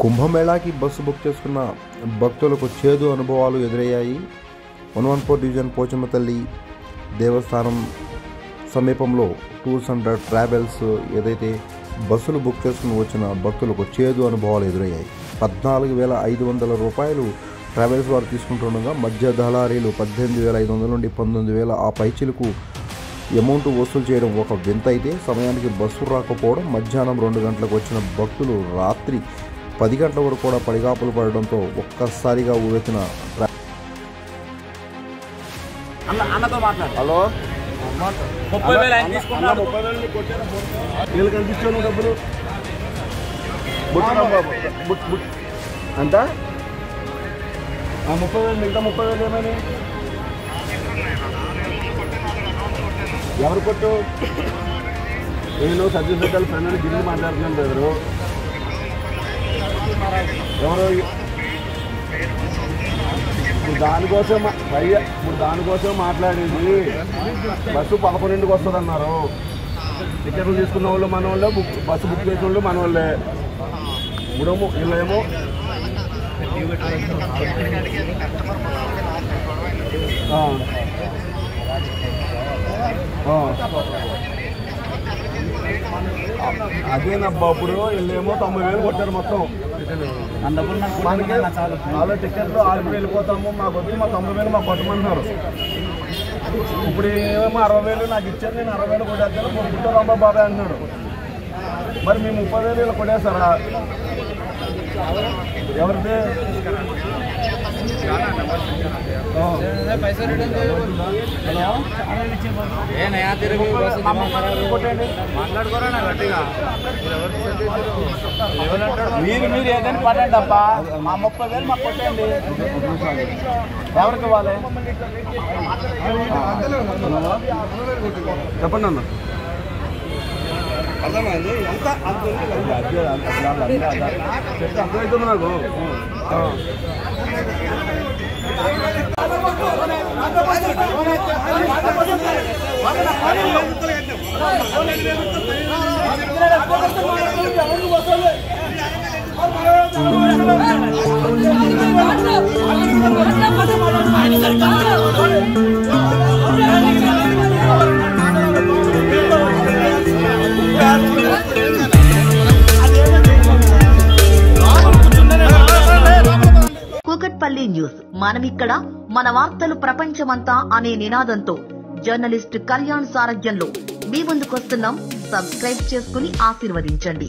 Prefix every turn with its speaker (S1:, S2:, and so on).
S1: కుంభమేళాకి bus book చేసుకున్న భక్తులకు చేదు అనుభవాలు ఎదురయ్యాయి. 114 డివిజన్ పోచమ్మ తల్లి దేవస్థానం సమీపంలో టూర్స్ అండ్ ట్రావెల్స్ ఏదైతే బస్సులు బుక్ చేసుకుని వచ్చిన భక్తులకు చేదు అనుభవాలు ఎదురయ్యాయి. 14,500 రూపాయలు ట్రావెల్స్ వారు తీసుకుంటుండగా మధ్య దళారీలు 18,500 నుండి 19,000 ఆ పైచిలకు అమౌంట్ వసూలు చేయడం ఒక వింత అయితే, సమయానికి బస్సు రాకపోవడం, మధ్యాహ్నం 2 గంటలకు వచ్చిన భక్తులు రాత్రి 10 గంటల వరకు కూడా పడిగాపులు పడడంతో ఒక్కసారిగా ఊరెత్తిన
S2: హలో 30,000 కనిపిస్తాను డబ్బులు అంత 30,000 మిగతా 30,000 ఏమని ఎవరు కొట్టు? నేను సజ్జన్ సెంటర్ ఫ్రెండ్ గిరి మాట్లాడుతున్నాను బ్రదరు. ఎవరు ఇప్పుడు దానికోసం మాట్లాడేది. బస్సు 11కి వస్తుంది అన్నారు. టికెట్లు తీసుకున్న వాళ్ళు మన వాళ్ళే, బస్సు బుక్ చేసిన వాళ్ళు మన వాళ్ళే. ఇప్పుడేమో వీళ్ళేమో అదేనబ్బా. ఇప్పుడు వీళ్ళేమో 90,000 కొట్టారు మొత్తం. మనకి వాళ్ళ టికెట్లు ఆల్రెడీ వెళ్ళిపోతాము, మాకు వచ్చి మా 90,000 మాకు కొట్టమంటున్నారు. ఇప్పుడు ఏమో 60,000 నాకు ఇచ్చారు, నేను 60,000 కొట్టేస్తాను, మా పుట్టారు అమ్మ బాబాయ్ అంటున్నాడు. మరి మీ 30,000 ఇలా కొట్టేస్తారా? ఎవరిది? మీరు ఏదైనా పడండి అబ్బా. మా 30,000 మాకు కొట్టండి. ఎవరికి ఇవ్వాలి చెప్పండి అన్న. అర్థమైంది. ఎంత అర్థమవుతుంది నాకు.
S3: కూకట్పల్లి న్యూస్, మనమిక్కడ మన వార్తలు ప్రపంచమంతా అనే నినాదంతో జర్నలిస్ట్ కళ్యాణ్ సారథ్యంలో మీ ముందుకొస్తున్నాం. సబ్స్క్రైబ్ చేసుకుని ఆశీర్వదించండి.